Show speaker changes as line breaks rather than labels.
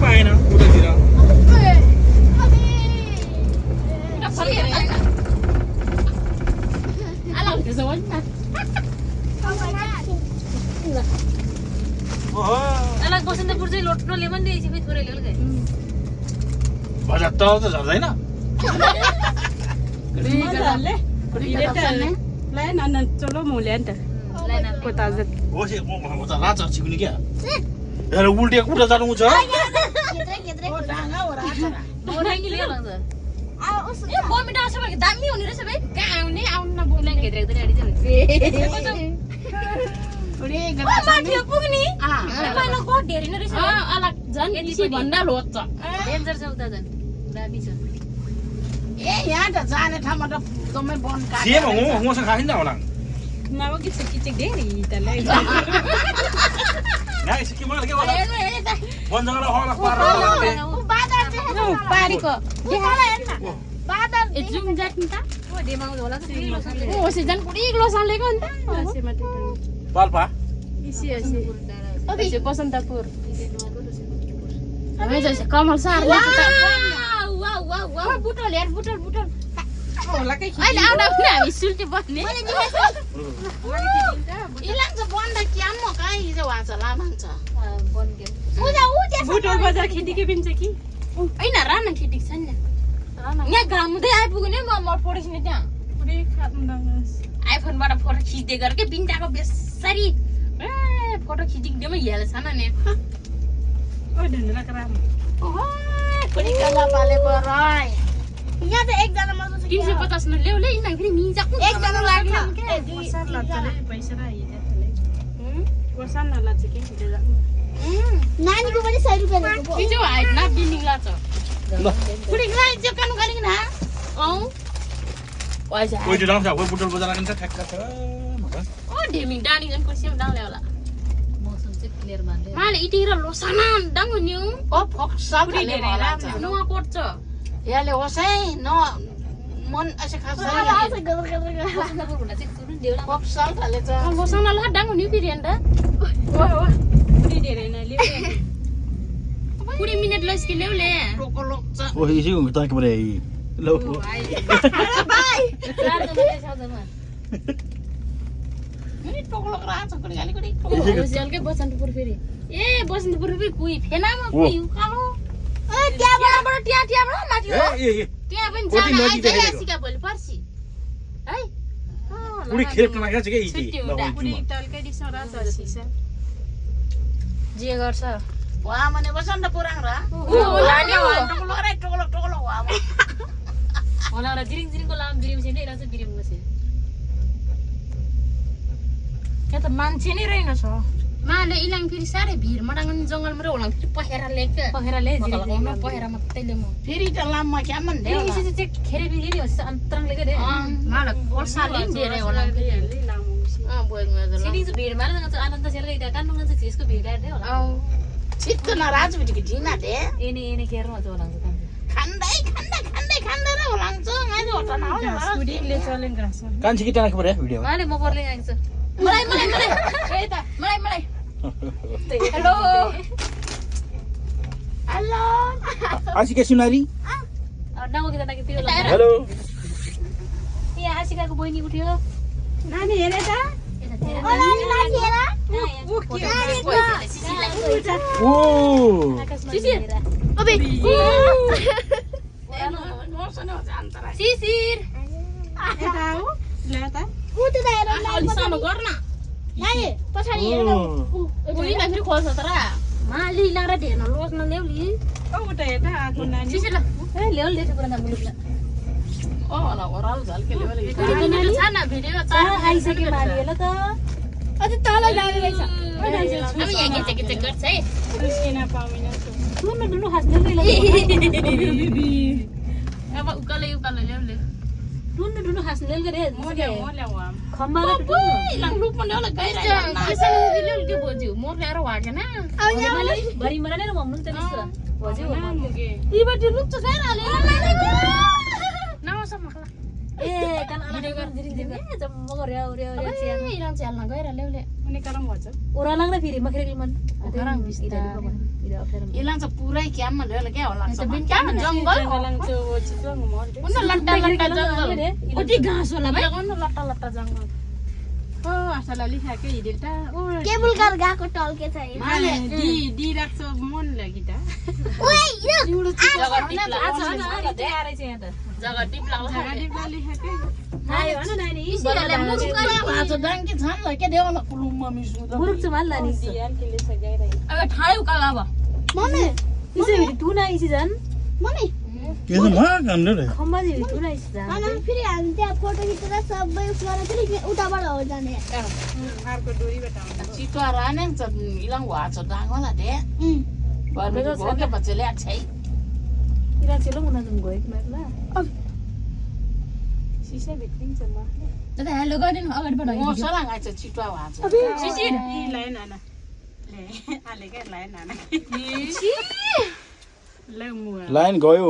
पाएन उतातिर
अलग बसन्तपुर चाहिँ लोट्नो लेमन दिएछ फेरि थोरै ल्याउनु गए
बजार त झर्दैन
चलो मुले अन्त कोता
होस् म त राजा छिक्नु क्या हेर उल्टे उल्टा जानु छ
मोराङ्गी लिएर लान्छ ए बमिटा आछ भने दामी हुने रहेछ भाइ कहाँ आउने आउनु न बोल्न घेद्रेक त रेडी छ माथि पुग्ने पहिला कट धेरै नै रहेछ अलग झन् यति भन्दा लोच्छ डेन्जर छ उता झन् दामी छ
ए यहाँ त जाने ठाउँमा त एकदमै वन काट
सेम हो मसँग खाइन्छ होला
नभए कि चिक धेरै तले
नाइ सिक्किम के होला वन जंगल होला
पारीको
बादल
ए जुम जाट्नु त ओ देमाउ होला त ओ सिजन पुरै ग्लोसनलेको नि त
पाल्पा
इसी ओके बसन्तपुर हामी जैसे कमल सार
वाउ वाउ वाउ बुटल यार बुटल
होला के
अहिले आउँदा पनि हामी सुल्टी बस्ने
इलान्छ बन्द क्याम म कहाँ हिजो वान्छ लामान्छ
बन गेम
बुटल बजार खिटीके पिन्छ कि
हैन राना खिटिक छ नि यहाँ घामुदै आइपुग्यो नि म फोटो खिच्ने त्यहाँ
पुरै खाँदास
आइफोनबाट फोटो खिच्दै गरेर के बिन्टाको बेसरी ए फोटो खिचिदिएमा हेल्छ न नि
ओ ढुङ्गा कराम
ओहो
पुरै कला पालेको राय यहाँ त एकजना मात्र छ
350 न ल्याउ ले इना फेरि मिजाको
एकजना लाग्छ के
वर्षा लाग्छ रे पैसा र हिजोले वर्षा नलाग्छ के हिजो
नानीको पनि 100 रुपैयाँ दिएको
हिजो हाइट ना बिल्डिङ लाग्छ
पुरै राय जकानु गरिन
औ पैसा
कोही डाउन छ कोही बुटल बजार लाग्छ ठ्याक्क छ
ओ डेमिङ डानी जन कुर्सीमा डाउले होला मौसम चाहिँ क्लियर मान्दै माले इटिर लोसाना डाङ नि
ओ फक्सा
पुरै नवा कोट छ
याले होसै न मन असे खास
बसन्तपुर भन्दा चाहिँ सुरु देउला
फक्सा थाले छ
लोसाना ला डाङ नि फेरि अन्त
ओ पुरै धेरै न ल्याउ
20 मिनेट लस्के ल्याउले
टोको लोक्छ
ओ इसी हो त के बरे लो
बाई
चार त मात्रै छ जम्मा
नि टोको लोक राछ कुनै गाली कुनै
होसलकै बसन्तपुर फेरि ए बसन्तपुर फेरि कुई फेनामा कुई उकालो
ए त्यहाँबाट
त्यहाँबाट माथि हो
ए
त्यहाँ पनि
कोटी
जान
नजिक देखेको।
आइसिका भोलि पर्सि है
कुडी खेप नलागेछ के इति
पुरै तलकै दिसमा राछ सिसा
जे गर्छ
वा मने बसन्तपुर आङ र
लाने हो
टोको लोक रे टोको लोक वा
होला र जिरिङको लाम बिरिम छैन रहेछ बिरिम बसे
यहाँ त मान्छे नै रहेन छ
माले इलाङ फेरि साह्रै भिड मडाङ जङ्गलमा र होला फेरि पखेरा ल्याएको
पखेरा ले
पखेरा मात्रै ल्याउनु
फेरि त लाममा क्या मन दे
फेरि यसरी चाहिँ खेरे बिले नि होस् अन्तरङले के दे माला वर्षाले धेरै होला बोइङमा त सिडी चाहिँ भिड मार चाहिँ आनन्द सेलको इटा कान्नु चाहिँ त्यसको भिड आए होला
छिट्ट न राजबिटीको झिना दे
एने केरमा चाहिँ होला
खान्दै र होलान्छ मैले होटल नआउनु
पुरीले चलेन ग्रास
कान्छी कि टाढा खबर भिडियो
माले म पर्ले आएको छ मलाई हेलो
हेलो
आशिका सुनारी
डाङो के ताकि पिरो
हेलो
ए आशिकाको बहिनी उठ्यो
नानी हेरे त
ओ
सिसिर
यता आऊ ल त
सानो गर्न
पछाडि
उही फेरि खोल्छ तर माली लाएर ढेर्न लोच्न ल्याउली
ओ उता हेर्दा आको नानी
सिसिर ल ए ल्याउ ल्याउ कुरा मुलुक
ओ होला ओराल झल्केले वाला
छ न भिडियो छ
आइसक्यो माली ल त
अझ तल जाने रहेछ
अब यहाँ के गर्छ है
किन पाउमिन
दुनु हाँस्ने अब उकालो ल्याउ दुनु हाँस्ने रे
म ल्याउ
खम्बा
इलाङ रुप पनि होला गइरहेछ
ल्याउ के बोज्यू मोर ल्याएर वाकेन भरि मरा नै भन्नु त त्यस्तो भज्यू
मुगे
यीबाट रुप छ छैन हाले नमस्कार मखला ए कान भिडियो गर्न दिरिङ ए जम्म गर्यो इलाङ च्याल्न गएर ल्याउले
अनि करम भन्छ
ओरा लाग्दा फेरि मखरेल मन गरम बिस्किट भिडियो अफेर
यसलाई चाहिँ पुरै क्याममा लिएर क्या होला
त बिन क्या भने
जङ्गल
त्यो चितुवाको मर
कुन लट्टा लट्टा जङ्गल
कति घाँस होला भाइ
कुन लट्टा लट्टा जङ्गल ओ आसाला लिखाकै हिडेल त ओ
केबल कार गएको टल्के छ
माले दी राख्छ मन लागि त
जग्गा टिप्ला
आज हैन अहिले चाहिँ आरै छ यहाँ त
जग्गा टिप्ला
गाडीमा लिखाकै
आयो भन नानी
बल्ले मुस्कुरा भाछ डाङ्की छन् ल के देऊ न कुलुममा मिसु त
मुरुक चाहिँ माल्ला नि
दियानले सगाइरहेको
अब ठाइ उकाल अब मम्मी
इसै भिडी तु न आइछि जान
मम्मी
के छ मा काण्ड रे
खम्बा दि तु न आइछि जान
अनि फेरि हामी त्यहाँ फोटो खिचेर सबै उसबाट फेरि उताबाट हो जाने
अर्को डोरीबाट आउँछ
चितुवा राने छ इलाङ भाछ डाङ्गला दे बर्मेको भोके बच्चेले छै
इरा चलो मुना जुम गयो कि मार्ला
सिसा भित्रिन्छ म
दादा हेलो गरिदिनु अगाडिबाट
म सलाङ आइछ चितुवा भाछ
सिसिर
लाइन आना ले आले के लाइन आना
छि
ल मु
लाइन गयो